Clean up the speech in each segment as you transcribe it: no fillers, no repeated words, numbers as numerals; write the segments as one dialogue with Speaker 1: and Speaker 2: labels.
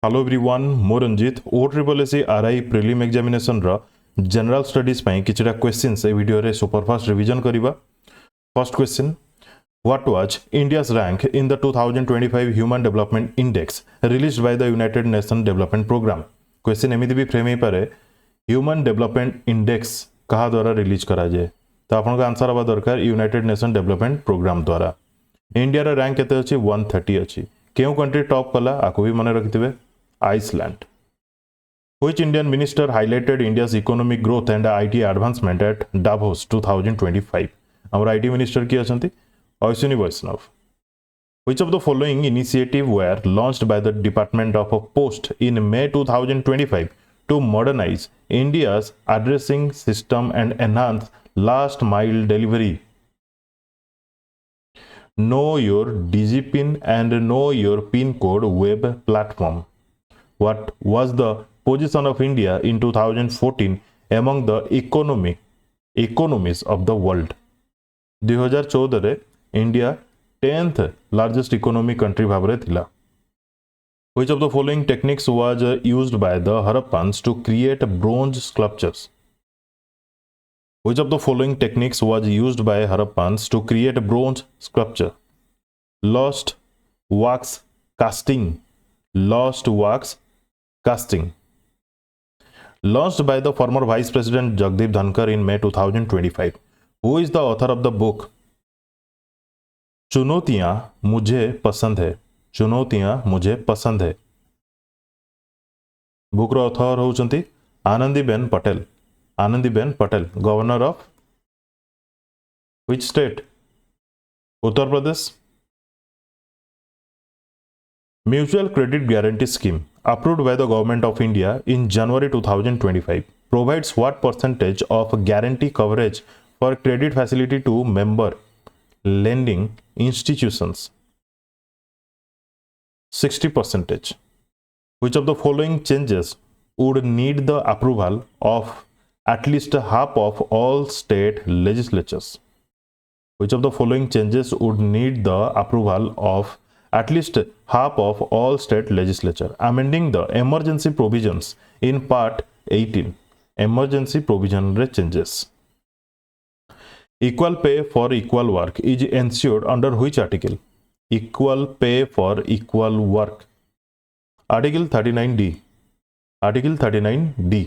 Speaker 1: Hello everyone मो Ranjit OSSSC RI prelim examination रा general studies पई किछटा क्वेश्चंस ए वीडियो रे सुपरफास्ट रिवीजन करिबा। First question, what was India's rank in the 2025 human development index released by the United Nation development programme. Question एमिति भी frame हे पारे ह्यूमन डेवलपमेंट इंडेक्स कहा द्वारा रिलीज करा जाय, तो आपन आंसर हवा दरकार यूनाइटेड नेशन डेवलपमेंट प्रोग्राम द्वारा। इंडिया रा रैंक केते अछि 130 अछि। केउ कंट्री टॉप कला आको भी मने रखिथिबे, Iceland. Which Indian minister highlighted India's economic growth and IT advancement at Davos 2025? Our IT minister ki achanti Ashwini Vaishnav. Which of the following initiative were launched by the Department of Post in May 2025 to modernize India's addressing system and enhance last mile delivery? Know Your DigiPin and Know Your PIN Code web platform. What was the position of India in 2014 among the economies of the world? 2014 रे India 10th largest economy country भाबरे थिला। Which of the following techniques was used by the Harappans to create bronze sculptures? Which of the following techniques was used by Harappans to create bronze sculpture? Lost wax casting. Lost wax casting. Launched by the former Vice President Jagdeep Dhankar in May 2025. Who is the author of the book चुनौतियां मुझे पसंद है? चुनौतियां मुझे पसंद है। Book रो author होउचंती Anandiben Patel. Anandiben Patel, governor of which state? Uttar Pradesh. Mutual Credit Guarantee Scheme approved by the Government of India in January 2025 provides what percentage of guarantee coverage for credit facility to member lending institutions? 60%. Which of the following changes would need the approval of at least half of all state legislatures? Which of the following changes would need the approval of at least half of all state legislature? Amending the emergency provisions in part 18. Emergency provision re changes. Equal pay for equal work is ensured under which article? Equal pay for equal work. Article 39D. Article 39D.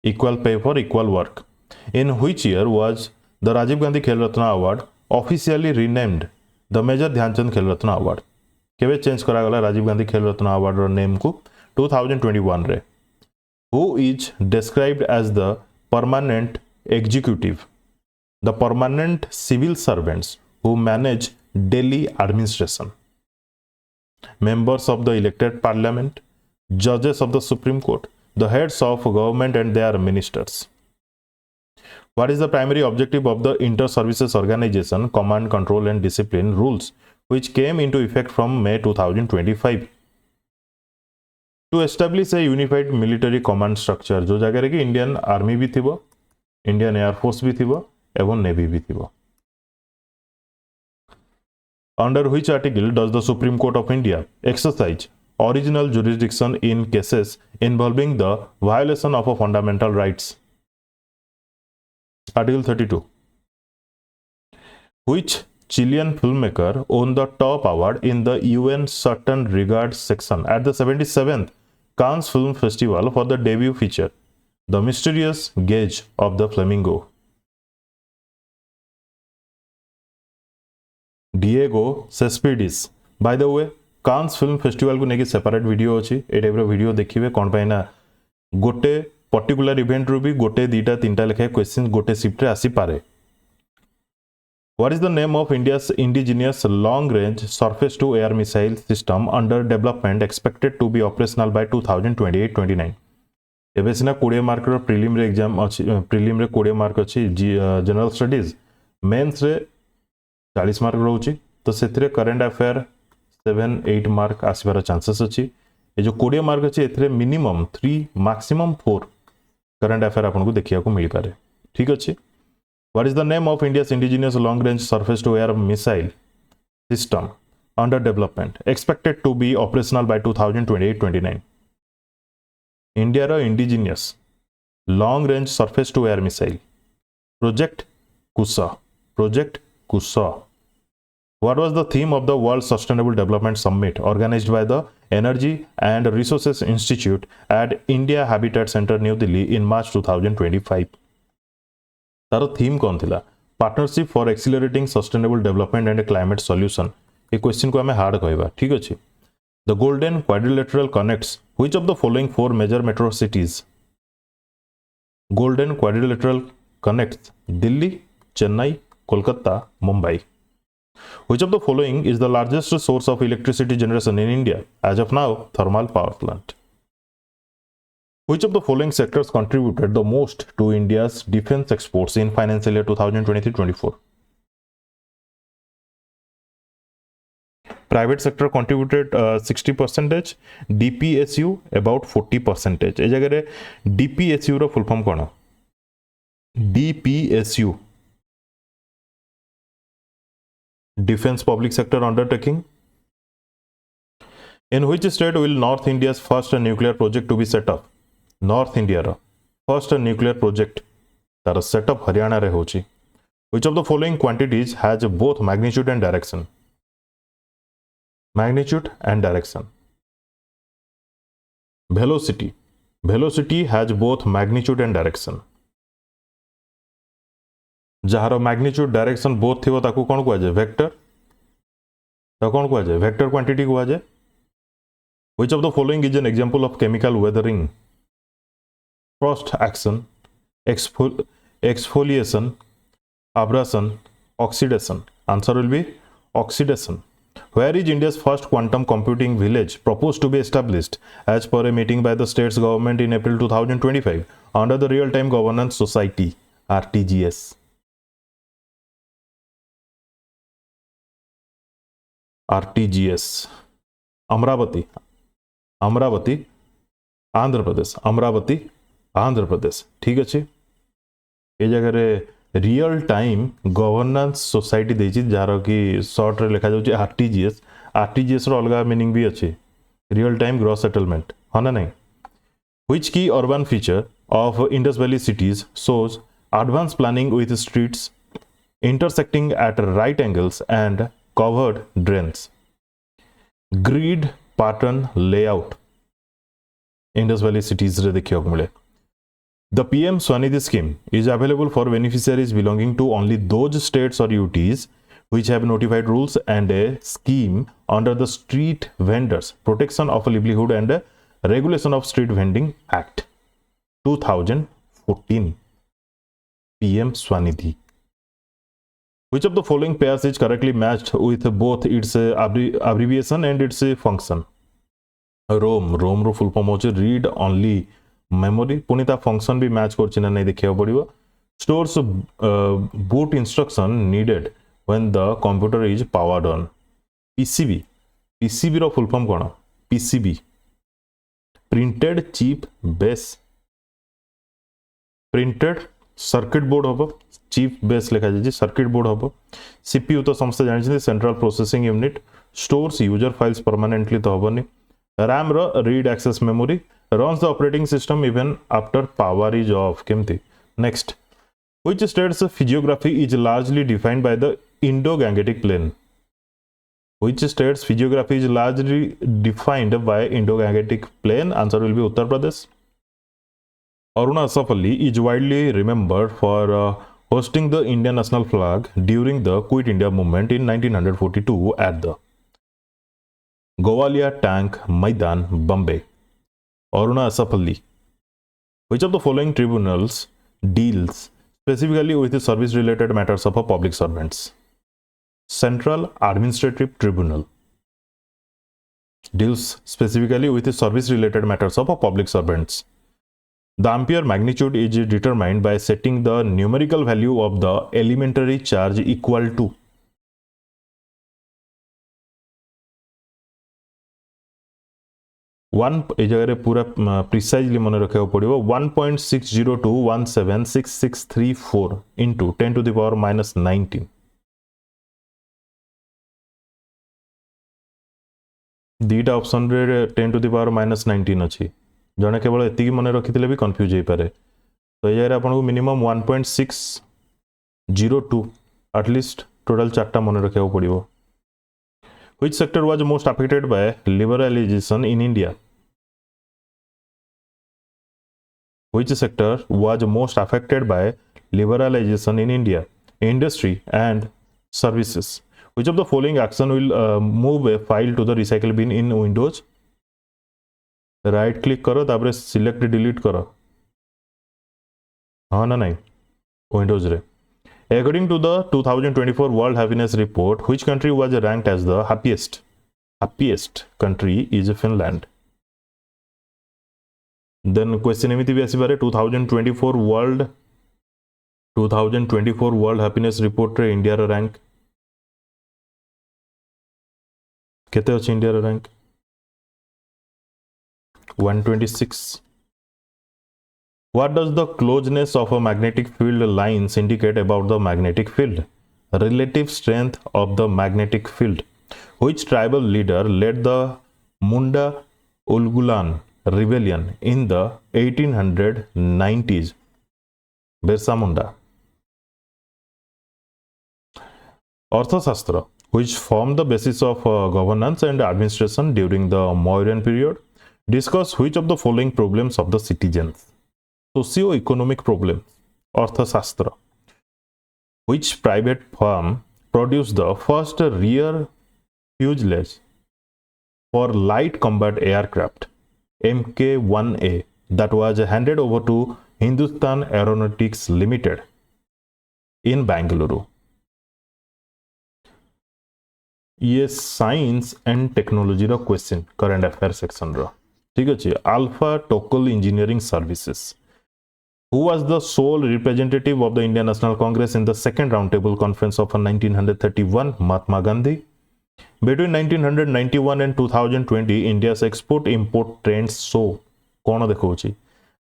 Speaker 1: Equal pay for equal work. In which year was the Rajiv Gandhi Khel Ratna Award officially renamed the Major Dhyanchand Khel Ratna Award? केवे change करा गला राजीव गांधी खेल रत्न award रो name को? 2021 रे। Who is described as the permanent executive? The permanent civil servants who manage daily administration. Members of the elected parliament, judges of the Supreme Court, the heads of government and their ministers. What is the primary objective of the Inter-Services Organization Command, Control and Discipline rules which came into effect from May 2025? To establish a unified military command structure जो जगह रे कि Indian army भी थिबो, Indian air force भी थिबो एवं navy भी थिबो। Under which article does the Supreme Court of India exercise original jurisdiction in cases involving the violation of a fundamental rights? Article 32. Which Chilean filmmaker won the top award in the UN Certain Regards section at the 77th Cannes Film Festival for the debut feature, The Mysterious Gaze of the Flamingo? Diego Cespedes. By the way, Cannes Film Festival को नेकी separate video अछि, ए type रो video देखिबे कोन पाइना गोटे particular event रो भी गोटे दीटा तीनटा लेखे question गोटे shift रे आसी पारे। What is the name of India's indigenous long-range surface-to-air missile system under development expected to be operational by 2028-29? एबे सिना 20 मार्क रो प्रीलिम रे एग्जाम अछि, प्रीलिम रे 20 मार्क अछि, जनरल स्टडीज मेंस रे 40 मार्क रहउची, तो सेथरे करंट अफेयर 7-8 मार्क आसीबार चांसेस अछि। ए जो 20 mark अछि एथरे मिनिमम 3 मैक्सिमम 4 करंट अफेयर आपन को देखिया को मिली पारे। ठीक अछि। What is the name of India's indigenous long-range surface-to-air missile system under development expected to be operational by 2028-29? India रो indigenous long range surface to air missile project Kusha project Kusha What was the theme of the World Sustainable Development Summit organized by the Energy and Resources Institute at India Habitat Center, New Delhi in March 2025? तार theme कौन थिला? Partnership for accelerating sustainable development and climate solution. ये question को हमें hard कहबा. ठीक अछि. The Golden Quadrilateral connects which of the following four major metro cities? Golden Quadrilateral connects Delhi, Chennai, Kolkata, Mumbai. Which of the following is the largest source of electricity generation in India? As of now, thermal power plant. Which of the following sectors contributed the most to India's defense exports in financial year 2023-24? Private sector contributed 60%, DPSU about 40%. ए जगह रे DPSU row full form cone? DPSU Defense Public Sector Undertaking. In which state will North India's first nuclear project to be set up? North India ro first nuclear project तार setup Haryana रे होची. Which of the following quantities has both magnitude and direction? Magnitude and direction. Velocity. Velocity has both magnitude and direction. जहार magnitude direction both थिबो ताकू कोन कुआ जाय? Vector. तो कोन कुआ जाय? वेक्टर क्वांटिटी कुआ जाय. Which of the following is an example of chemical weathering? Frost action, exfoliation, abrasion, oxidation. Answer will be oxidation. Where is India's first quantum computing village proposed to be established as per a meeting by the state's government in April 2025 under the Real Time Governance Society (RTGS)? RTGS. Amravati. Amravati Andhra Pradesh. Amravati Andhra Pradesh. ठीक अच्छे. ये जगह रे real time governance society देछि जार कि short रे लिखा जाउछि आरटीजीएस. आरटीजीएस रो अलगा मीनिंग भी अछि. रियल टाइम ग्रॉस सेटलमेंट हना नहीं. व्हिच की urban feature of Indus valley cities shows advanced planning with streets intersecting at right angles and covered drains? Grid pattern layout Indus Valley cities रे देखियो मिले. The PM Swanidhi scheme is available for beneficiaries belonging to only those states or UTs which have notified rules and a scheme under the Street Vendors Protection of Livelihood and Regulation of Street Vending Act 2014. PM Swanidhi. Which of the following pairs is correctly matched with both its abbreviation and its function? ROM. ROM रो full form होचे read only memory. पुनिता function भी match करछि ना नहीं देखियो पड़िबो. Stores boot instruction needed when the computer is powered on. PCB. PCB रो फुल फॉर्म कोन? PCB Printed Chip Base. Printed circuit board हम. चीप बेस लिखा जाए सर्किट बोर्ड हम. सीपीयू तो समस्त जानते central processing unit. Stores user files permanently तो हेनी. रैम रो read access memory. Runs the operating system even after power is off. केमती. Next. Which states physiography is largely defined by the Indo-Gangetic plain? Which states physiography is largely defined by Indo-Gangetic plane? Answer will be Uttar Pradesh. Aruna Asaf is widely remembered for hosting the Indian national flag during the Quit India movement in 1942 at the Gowalia Tank Maidan, Bombay. Aruna Asaf. Which of the following tribunals deals specifically with the service-related matters of public servants? Central Administrative Tribunal deals specifically with the service-related matters of public servants. The ampere magnitude is determined by setting the numerical value of the elementary charge equal to. ए जगह पूरा precisely मन रखा पड़ो 1.602176634 into 10 to the power minus 19. दीटा option रे 10 to the power minus 19 अच्छी. जड़े केवल एति मन रखी भी कन्फ्यूज हो पारे तो ये जगह आपको मिनिमम 1.602 एटलिस्ट टोटल 4टा मन रखा पड़ो which sector was most affected by liberalization in India which sector was most affected by liberalization in India industry and services which of the following action will move a file to the recycle bin in Windows right click करो तापर select delete करो हाँ ना नहीं Windows रे according to the 2024 World Happiness Report which country was ranked as the happiest country is Finland then question एमिति भी आसी पारे 2024 वर्ल्ड हैप्पीनेस रिपोर्ट रे इंडिया रो रैंक केते अछि इंडिया रो rank 126 what does the closeness of a magnetic field lines indicate about the magnetic field relative strength of the magnetic field which tribal leader led the Munda Ulgulan rebellion in the 1890s Birsa Munda अर्थशास्त्र which formed the basis of governance and administration during the Mauryan period discuss which of the following problems of the citizens socio-economic problems अर्थशास्त्र which private firm produced the first rear fuselage for light combat aircraft MK1A that was handed over to Hindustan Aeronautics Limited in Bangalore. ये science and technology रो question current affair section रो ठीक अछि Alpha Tocol Engineering Services who was the sole representative of the Indian National Congress in the second roundtable conference of 1931 Mahatma Gandhi. Between 1991 and 2020 India's export import trends show कोन देखौछि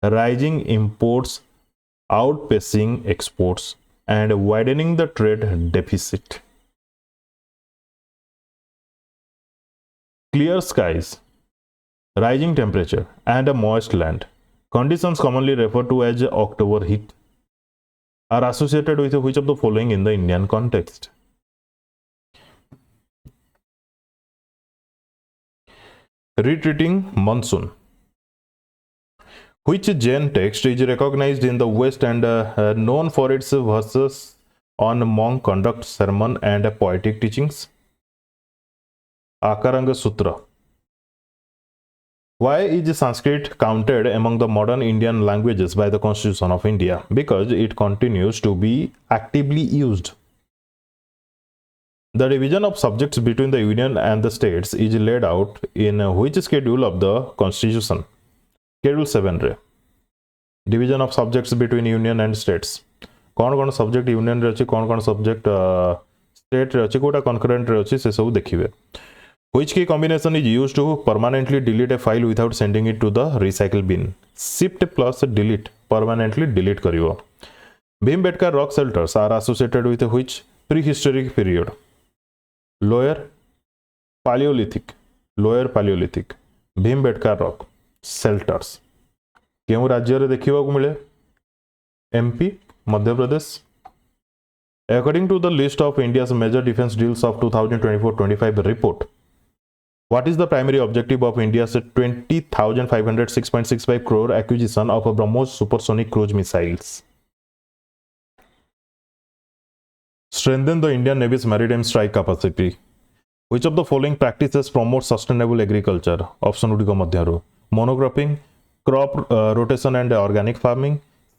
Speaker 1: rising imports outpacing exports and widening the trade deficit. Clear skies, rising temperature and a moist land, conditions commonly referred to as October heat, are associated with which of the following in the Indian context? Retreating monsoon. Which Jain text is recognized in the West and known for its verses on monk conduct, sermon and poetic teachings? Akaranga Sutra. Why is Sanskrit counted among the modern Indian languages by the Constitution of India? Because it continues to be actively used. The division of subjects between the Union and the states is laid out in which schedule of the Constitution? Schedule 7 रे division of subjects between Union and states. कौन subject union रे अछि कौन subject state रे अछि Kota concurrent रे अछि से सब देखिबे. Which key combination is used to permanently delete a file without sending it to the recycle bin? Shift plus delete permanently delete करिवो. Bhimbetka rock shelters are associated with which prehistoric period? Lower Paleolithic. Bhimbetka rock shelters. केउ राज्य रे देखिबा को मिले? MP, Madhya Pradesh. According to the list of India's major defense deals of 2024-25 report, what is the primary objective of India's 20,506.65 crore acquisition of a BrahMos supersonic cruise missiles? Strengthen the Indian Navy's maritime strike capacity. Which of the following practices promote sustainable agriculture? Option गुडिक मध्यरु monocropping, crop rotation and organic farming,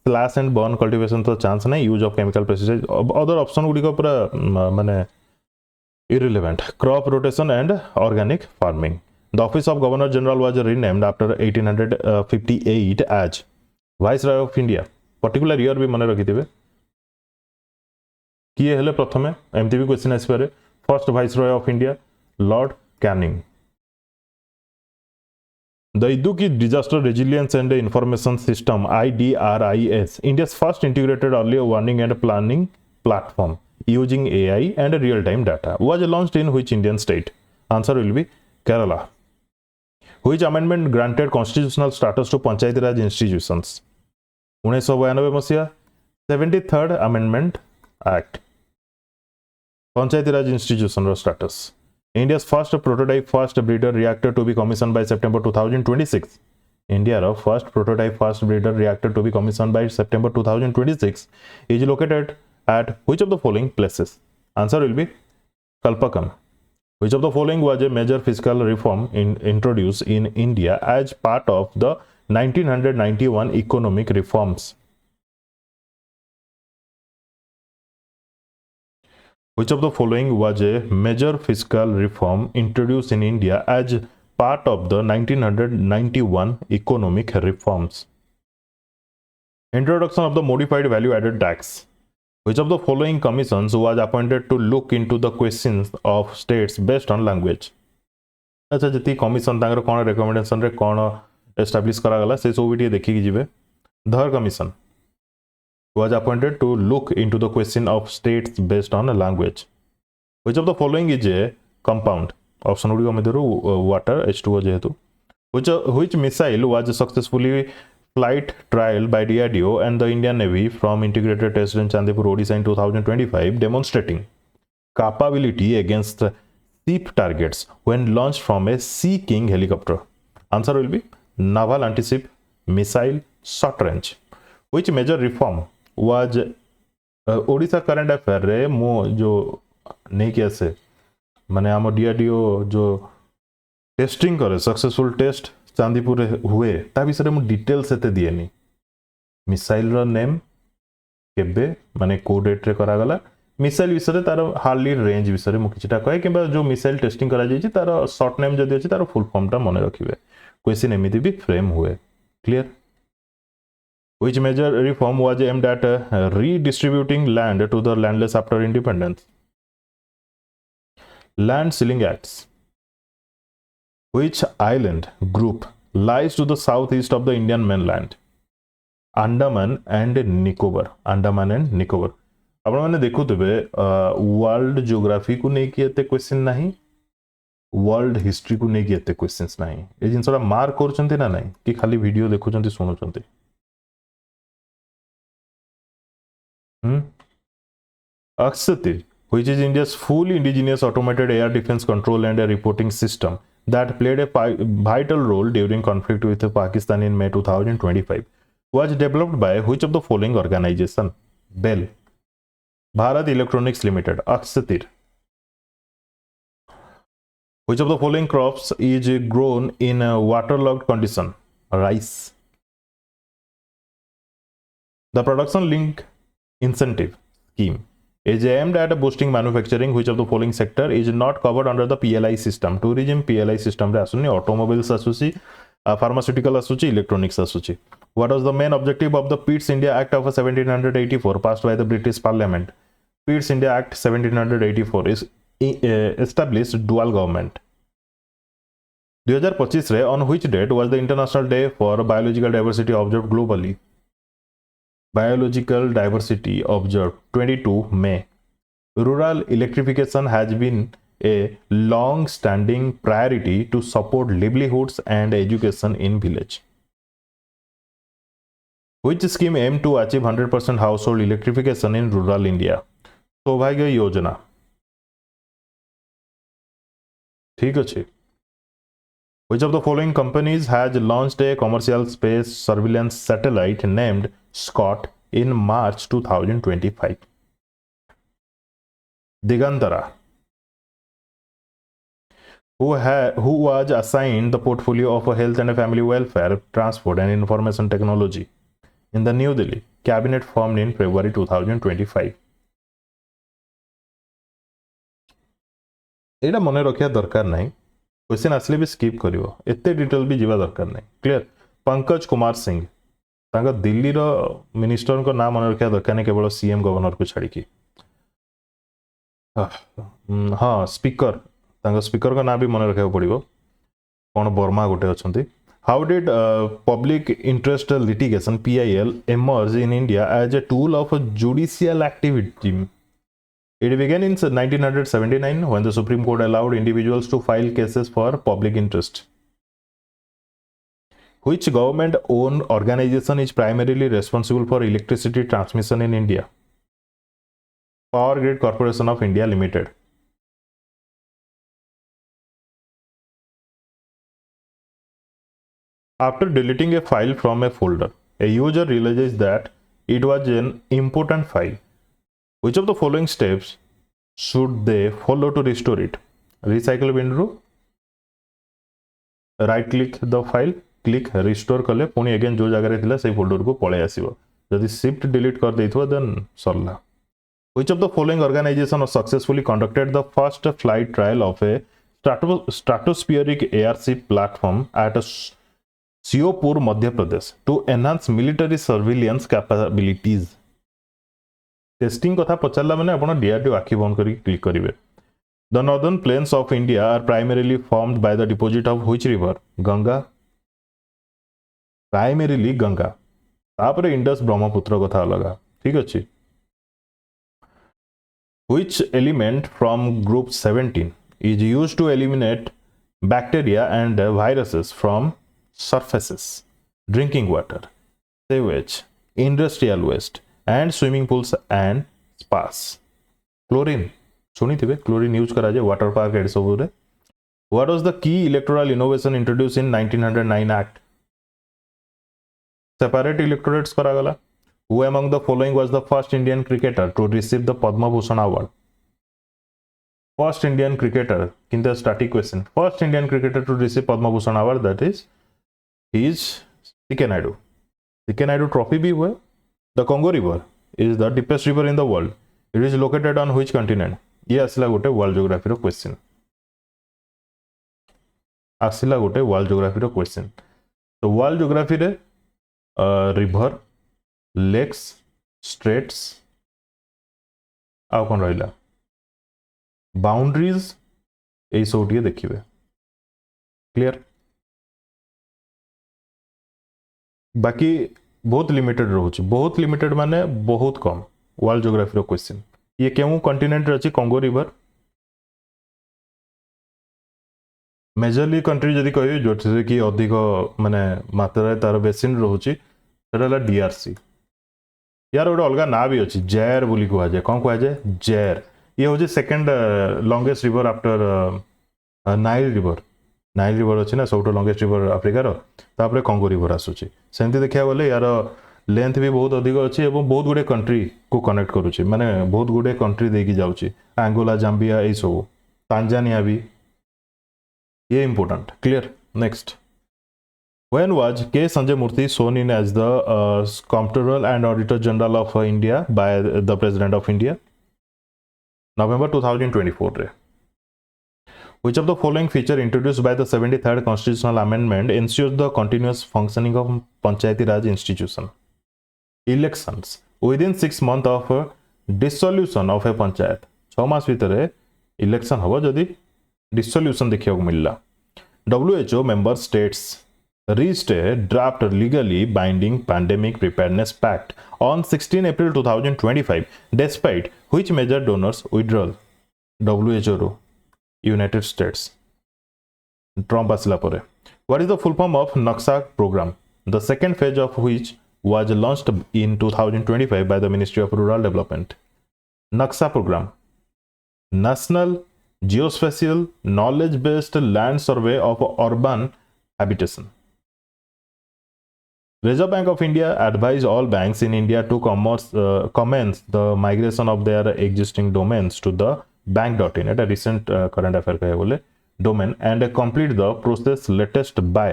Speaker 1: slash and burn cultivation तो chance नहीं, use of chemical pesticides. Other option गुडिक पूरा माने irrelevant. Crop rotation and organic farming. The office of Governor General was renamed after 1858 as Viceroy of India. Particular year भी मने रखिथिबे. किए हेले प्रथमे एमती भी क्वेश्चन आसी पारे. First Viceroy of India, Lord Canning. The Iduki Disaster Resilience and Information System IDRIS, India's first integrated early warning and planning platform using AI and real-time data, was launched in which Indian state? Answer will be Kerala. Which amendment granted constitutional status to Panchayati Raj institutions? 1992 मसीहा 73rd Amendment Act. Panchayati Raj institution status. India's first prototype fast breeder reactor to be commissioned by September 2026. India's first prototype fast breeder reactor to be commissioned by September 2026 is located at which of the following places? Answer will be Kalpakam. Which of the following was a major fiscal reform introduced in India as part of the 1991 economic reforms? Which of the following was a major fiscal reform introduced in India as part of the 1991 economic reforms? Introduction of the modified value added tax. Which of the following commissions was appointed to look into the questions of states based on language? अच्छा जति commission तांकर कोन recommendation रे कोन establish करा गला से सब video देखि जिवे. धर commission was appointed to look into the question of states based on language. Which of the following is a compound? Option गुडी मध्यरु water H2O जेहेतु. Which missile was successfully flight trial by DRDO and the Indian Navy from integrated test in Chandipur, Odisha in 2025, demonstrating capability against ship targets when launched from a Sea King helicopter? Answer will be naval anti-ship missile short range. Which major reform was Odisha current affair रे मो जो नहीं किया से माने आम DRDO जो testing करे सक्सेसफुल टेस्ट चांदीपुर हुए ता विषय मु डिटेल्स एते दिएनी. मिसाइल रो नेम केबे माने को डेट रे करा गला मिसाइल विषय तार हार्डली रेंज विषय मु किछटा कहे किबा जो मिसाइल टेस्टिंग करा जाई छि तार शॉर्ट नेम जदी अछि तार फुल फॉर्म ता मने रखिबे. क्वेश्चन एमिति भी फ्रेम हुए. Clear. Which major reform was aimed at redistributing land to the landless after independence? Land Ceiling Acts. Which island group lies to the southeast of the Indian mainland? Andaman and Nicobar. Andaman and Nicobar. आपण माने देखुतबे world geography को नै कि एते question नाही, world history को नै कि एते क्वेश्चंस नाही. ए जिंसरा मार्क करचंती ना नाही कि खाली video देखुचंती सुनुचंती. Aksatir, which is India's fully indigenous automated air defense control and a reporting system that played a vital role during conflict with Pakistan in May 2025, was developed by which of the following organization? BEL, Bharat Electronics Limited. Aksatir. Which of the following crops is grown in a waterlogged condition? Rice. The production link incentive scheme is aimed at boosting manufacturing. Which of the following sector is not covered under the PLI system? Tourism PLI system रे आसुनी, automobiles आसुची, pharmaceutical आसुची, electronics आसुची. What was the main objective of the Pitt's India Act of 1784 passed by the British Parliament? Pitt's India Act 1784 is established dual government. 2025 रे on which date was the International Day for Biological Diversity observed globally? Biological diversity observed 22 May. Rural electrification has been a long-standing priority to support livelihoods and education in village. Which scheme aimed to achieve 100% household electrification in rural India? सौभाग्य योजना. ठीक अछि. Which of the following companies has launched a commercial space surveillance satellite named Scott in March 2025? Digantara. Who was assigned the portfolio of health and family welfare, transport and information technology in the New Delhi cabinet formed in February 2025? एटा मने रखिया दरकार नहीं. Question आसले भी skip करिवो, एते detail भी जीवा दरकार नहीं. क्लियर. पंकज कुमार सिंह तांका दिल्ली रो मिनिस्टर को नाम मन रखिया दरकार नहीं, केवल सीएम गवर्नर को छाड़ी की. हाँ स्पीकर, तांका स्पीकर का नाम भी मन रखिया पड़िवो. कोन वर्मा गोटे अछंती. How did public interest litigation PIL emerge in India as a tool of judicial activity? It began in 1979 when the Supreme Court allowed individuals to file cases for public interest. Which government owned organization is primarily responsible for electricity transmission in India? Power Grid Corporation of India Limited. After deleting a file from a folder, a user realizes that it was an important file. Which of the following steps should they follow to restore it? Recycle window, right click the file, click restore कले पुणी again जो जगह थिला से folder को पळे आसीबो जदि shift delete कर देथो देन सरला Which of the following organization successfully conducted the first flight trial of a stratospheric airship platform at Shiopur, Madhya Pradesh to enhance military surveillance capabilities? Testing कथा पचारला माने आपण डीआरडीओ आखि बंद करी क्लिक करिवे The northern plains of India are primarily formed by the deposit of which river? Ganga. Primarily Ganga. तापरे Indus Brahmaputra कथा अलगा ठीक अछि Which element from group 17 is used to eliminate bacteria and viruses from surfaces? Drinking water, sewage, industrial waste and swimming pools and spas. Chlorine सुनिथिबे chlorine use करा जाए water park add सब रे What was the key electoral innovation introduced in 1909 Act? Separate electorates करा गला Who among the following was the first Indian cricketer to receive the Padma Bhushan award? First Indian cricketer kinda static question First Indian cricketer to receive Padma Bhushan award that is C.K. Naidu. C.K. Naidu trophy भी हुए The Congo River is the deepest river in the world. It is located on which continent? ये आसला गोटे world geography रो question आसला गोटे world geography रो question तो वर्ल्ड ज्योग्राफी रे रिवर लेक्स स्ट्रेट्स आ कोन रहला बाउंड्रीज ए सोटिए देखिबे क्लियर बाकी बहुत लिमिटेड रहउछ बहुत लिमिटेड माने बहुत कम वर्ल्ड ज्योग्राफी रो क्वेश्चन ये केउ कंटिनेंट रछि कांगो रिवर मेजरली कंट्री जदि कहि जोसे कि अधिक माने मात्रा तार बेसिन रहउछि सेटाला डीआरसी यार ओडे अलगा ना भी अछि जैर बोली को आजे कोन को आजे जैर ये होजे second longest river after Nile river अछि ना सबटो लॉन्गेस्ट रिवर अफ्रीका रो तापरे कांगो रिवर आसुछि सेंति देखिया बोले यार लेंथ भी बहुत अधिक अच्छी एवं बहुत गुडे कंट्री को कनेक्ट करुच्ची माने बहुत गुडे कंट्री देकी जाउची एंगोला जाम्बिया ए सब तांजानिया भी ये important clear next When was K. Sanjay Murthy sworn in as the Comptroller and Auditor General of India by the President of India? November 2024 रे Which of the following feature introduced by the 73rd constitutional amendment ensures the continuous functioning of Panchayati Raj institution? Elections within 6 months of dissolution of a panchayat 6 मास भितरे election हबो जदि dissolution देखिया को मिलला WHO member states reached a draft legally binding pandemic preparedness pact on 16 April 2025 despite which major donors withdrawal WHO ro United States Trump asla pore What is the full form of Naksha program the second phase of which was launched in 2025 by the Ministry of Rural Development. Naksha program National Geospatial Knowledge-Based Land Survey of Urban Habitation. Reserve Bank of India advised all banks in India to commence the migration of their existing domains to the bank.in at a recent current affair कहे बोले domain and complete the process latest by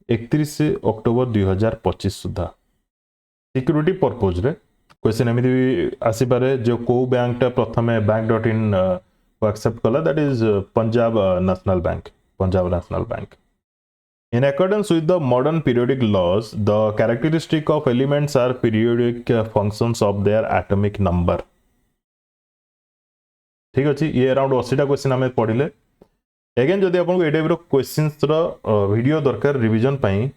Speaker 1: 31 October 2025 Sudha security purpose रे question एमिति आसी पारे जो को bank टा प्रथमे bank.in को एक्सेप्ट कला that is Punjab national bank In accordance with the modern periodic laws the characteristic of elements are periodic functions of their atomic number ठीक अछि ये अराउंड 80 टा क्वेश्चन हमें पढिले अगेन जदि आपन को ए टाइप रो क्वेश्चंस रो वीडियो दरकार रिवीजन पई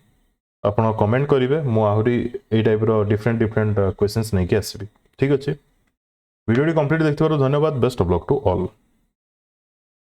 Speaker 1: आपण कमेंट करिवे मु आहुरी ए टाइप रो डिफरेंट क्वेश्चंस नै के आसीबी ठीक अछि वीडियो कंप्लीट देखथिबार धन्यवाद best of luck to all